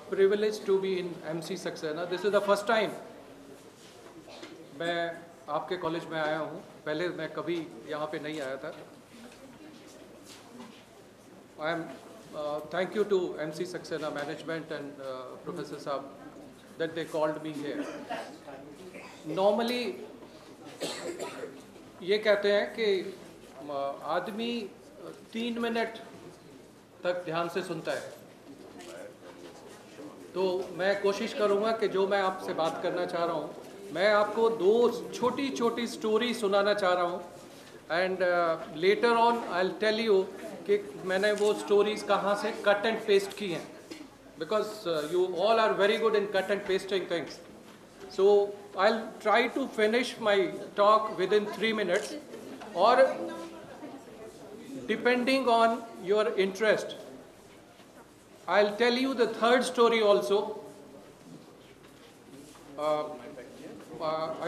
privileged to be in MC Saxena. This is the first time मैं आपके college में आया हूँ. पहले मैं कभी यहाँ पे नहीं आया था. I am thank you to MC Saxena management and Professor Saab that they called me here. Normally ये कहते हैं कि आदमी 3 मिनट तक ध्यान से सुनता है. तो मैं कोशिश करूँगा कि जो मैं आपसे बात करना चाह रहा हूँ, मैं आपको 2 छोटी छोटी स्टोरी सुनाना चाह रहा हूँ. And later on I will tell you कि मैंने वो स्टोरीज कहाँ से कट एंड पेस्ट की हैं, because you all are very good in cut and pasting things. So I will try to finish my talk within 3 minutes, और depending on your interest I'll tell you the third story also.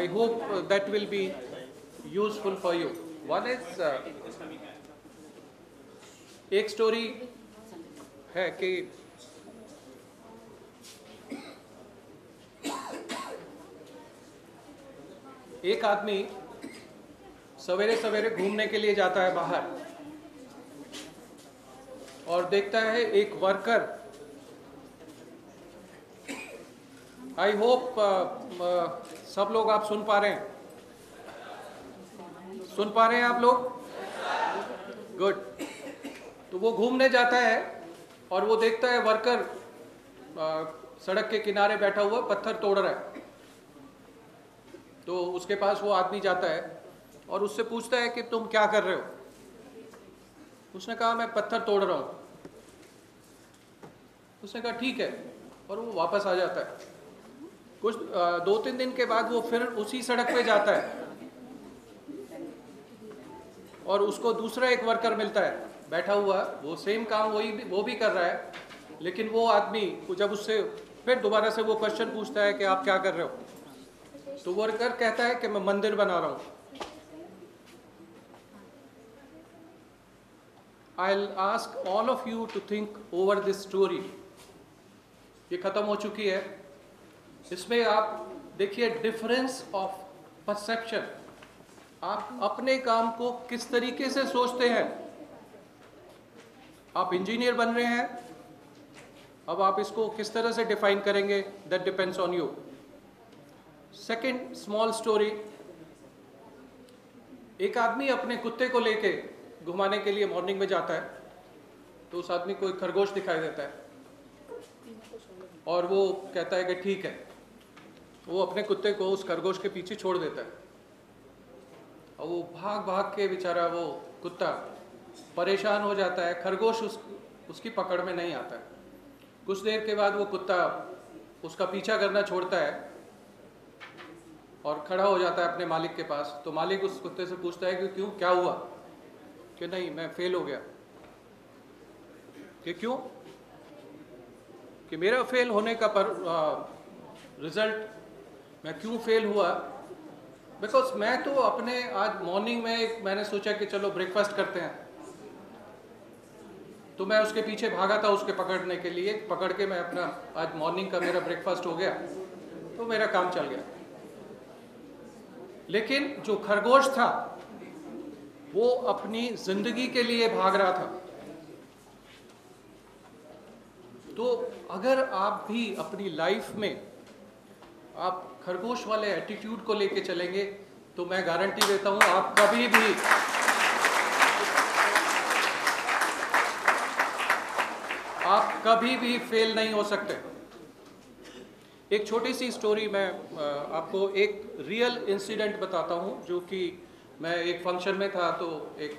I hope that will be useful for you. One is एक story है कि एक आदमी सवेरे सवेरे घूमने के लिए जाता है बाहर और देखता है एक वर्कर. आई होप सब लोग आप सुन पा रहे हैं. सुन पा रहे हैं आप लोग? गुड. तो वो घूमने जाता है और वो देखता है वर्कर सड़क के किनारे बैठा हुआ पत्थर तोड़ रहा है. तो उसके पास वो आदमी जाता है और उससे पूछता है कि तुम क्या कर रहे हो. उसने कहा मैं पत्थर तोड़ रहा हूँ. उसने कहा ठीक है, और वो वापस आ जाता है. कुछ 2-3 दिन के बाद वो फिर उसी सड़क पे जाता है और उसको दूसरा एक वर्कर मिलता है बैठा हुआ. वो सेम काम वो भी कर रहा है, लेकिन वो आदमी जब उससे फिर दोबारा से वो क्वेश्चन पूछता है कि आप क्या कर रहे हो, तो वर्कर कहता है कि मैं मंदिर बना रहा हूँ. I'll ask all of you to think over this story. ये खत्म हो चुकी है. इसमें आप देखिए डिफरेंस ऑफ परसेप्शन. आप अपने काम को किस तरीके से सोचते हैं. आप इंजीनियर बन रहे हैं, अब आप इसको किस तरह से डिफाइन करेंगे, that depends on you. Second small story. एक आदमी अपने कुत्ते को लेके घुमाने के लिए मॉर्निंग में जाता है. तो उस आदमी को एक खरगोश दिखाई देता है और वो कहता है कि ठीक है. वो अपने कुत्ते को उस खरगोश के पीछे छोड़ देता है और वो भाग भाग के बेचारा वो कुत्ता परेशान हो जाता है. खरगोश उसकी पकड़ में नहीं आता है. कुछ देर के बाद वो कुत्ता उसका पीछा करना छोड़ता है और खड़ा हो जाता है अपने मालिक के पास. तो मालिक उस कुत्ते से पूछता है कि क्यों, क्या हुआ. कि नहीं, मैं फेल हो गया. कि क्यों? कि मेरा फेल होने का रिजल्ट, मैं क्यों फेल हुआ, बिकॉज मैं तो अपने आज मॉर्निंग में मैंने सोचा कि चलो ब्रेकफास्ट करते हैं, तो मैं उसके पीछे भागा था उसके पकड़ने के लिए. पकड़ के मैं अपना आज मॉर्निंग का मेरा ब्रेकफास्ट हो गया, तो मेरा काम चल गया. लेकिन जो खरगोश था वो अपनी जिंदगी के लिए भाग रहा था. तो अगर आप भी अपनी लाइफ में आप खरगोश वाले एटीट्यूड को लेके चलेंगे, तो मैं गारंटी देता हूं आप कभी भी फेल नहीं हो सकते. एक छोटी सी स्टोरी मैं आपको एक रियल इंसिडेंट बताता हूं, जो कि मैं एक फंक्शन में था. तो एक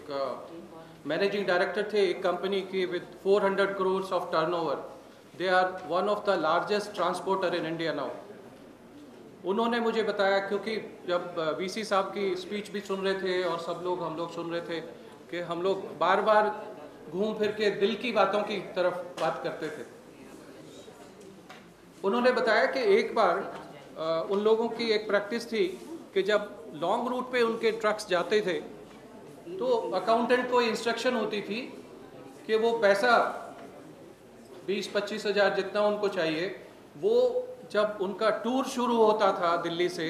मैनेजिंग डायरेक्टर थे एक कंपनी की with 400 crores of turnover. They are one of the largest transporter in India now. उन्होंने मुझे बताया, क्योंकि जब वीसी साहब की स्पीच भी सुन रहे थे और हम लोग सुन रहे थे कि हम लोग बार बार घूम फिर के दिल की बातों की तरफ बात करते थे. उन्होंने बताया कि एक बार उन लोगों की एक प्रैक्टिस थी कि जब लॉन्ग रूट पे उनके ट्रक्स जाते थे तो अकाउंटेंट को इंस्ट्रक्शन होती थी कि वो पैसा 20-25 हज़ार जितना उनको चाहिए, वो जब उनका टूर शुरू होता था दिल्ली से,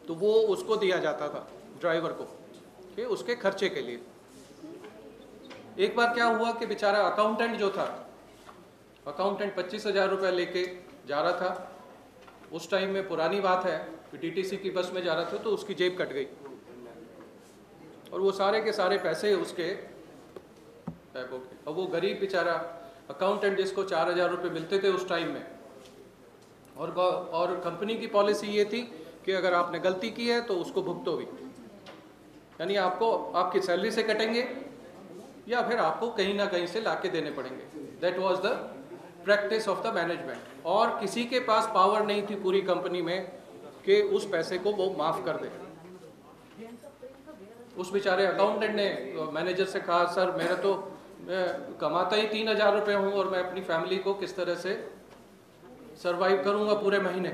तो वो उसको दिया जाता था ड्राइवर को कि उसके खर्चे के लिए। एक बार क्या हुआ कि बेचारा अकाउंटेंट जो था, अकाउंटेंट 25 हज़ार रुपये लेके जा रहा था। उस टाइम में पुरानी बात है कि डीटीसी की बस में जा रहा था, तो उसकी जेब कट गई और वो सारे के सारे पैसे उसके पैक हो गए। अब वो गरीब बेचारा अकाउंटेंट जिसको 4,000 रुपये मिलते थे उस टाइम में, और कंपनी की पॉलिसी ये थी कि अगर आपने गलती की है तो उसको भुगतो भी, यानी आपको आपकी सैलरी से कटेंगे या फिर आपको कहीं ना कहीं से लाके देने पड़ेंगे। That was the practice of the management. और किसी के पास पावर नहीं थी पूरी कंपनी में कि उस पैसे को वो माफ़ कर दे। उस बेचारे अकाउंटेंट ने मैनेजर से कहा, सर मेरा तो मैं कमाता ही 3,000 रुपये हूँ और मैं अपनी फैमिली को किस तरह से सरवाइव करूँगा पूरे महीने।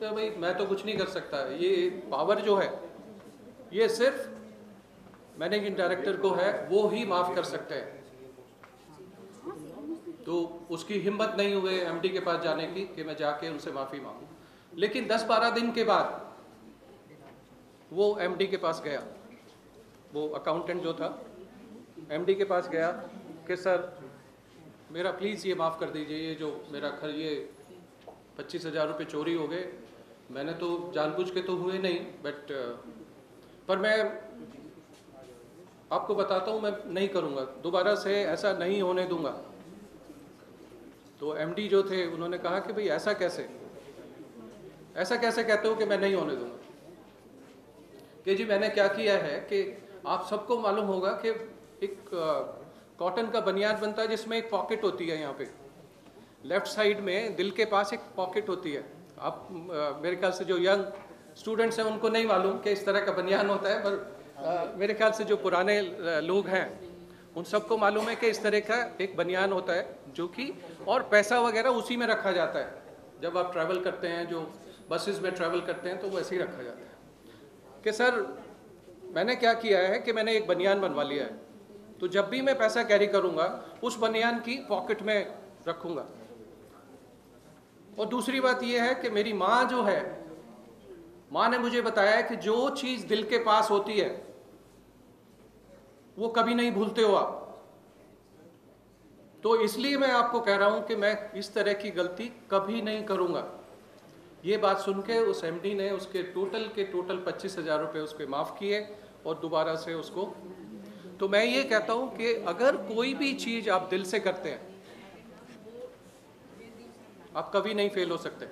तो भाई मैं तो कुछ नहीं कर सकता, ये पावर जो है ये सिर्फ मैनेजिंग डायरेक्टर को है, वो ही माफ़ कर सकते हैं। तो उसकी हिम्मत नहीं हुए एमडी के पास जाने की कि मैं जाके उनसे माफ़ी मांगूं। लेकिन 10-12 दिन के बाद वो एमडी के पास गया, वो अकाउंटेंट जो था एमडी के पास गया कि सर मेरा प्लीज़ ये माफ़ कर दीजिए, ये जो मेरा ये 25 हज़ार रुपये चोरी हो गए, मैंने तो जानबूझ के तो हुए नहीं, बट पर मैं आपको बताता हूँ मैं नहीं करूँगा, दोबारा से ऐसा नहीं होने दूंगा। तो एमडी जो थे उन्होंने कहा कि भाई ऐसा कैसे कहते हो कि मैं नहीं होने दूंगा। कि जी मैंने क्या किया है कि आप सबको मालूम होगा कि एक कॉटन का बनियान बनता है जिसमें एक पॉकेट होती है, यहाँ पे लेफ्ट साइड में दिल के पास एक पॉकेट होती है। आप मेरे ख्याल से जो यंग स्टूडेंट्स हैं उनको नहीं मालूम कि इस तरह का बनियान होता है, पर मेरे ख्याल से जो पुराने लोग हैं उन सबको मालूम है कि इस तरह का एक बनियान होता है जो कि, और पैसा वगैरह उसी में रखा जाता है। जब आप ट्रैवल करते हैं, जो बसेस में ट्रैवल करते हैं, तो वैसे ही रखा जाता है। कि सर मैंने क्या किया है कि मैंने एक बनियान बनवा लिया है, तो जब भी मैं पैसा कैरी करूंगा उस बनियान की पॉकेट में रखूंगा। और दूसरी बात यह है कि मेरी माँ जो है, माँ ने मुझे बताया है कि जो चीज़ दिल के पास होती है वो कभी नहीं भूलते हो आप। तो इसलिए मैं आपको कह रहा हूं कि मैं इस तरह की गलती कभी नहीं करूंगा। ये बात सुन के उस एमडी ने उसके टोटल 25 हज़ार रुपये उसके माफ़ किए और दोबारा से उसको। तो मैं ये कहता हूं कि अगर कोई भी चीज़ आप दिल से करते हैं, आप कभी नहीं फेल हो सकते।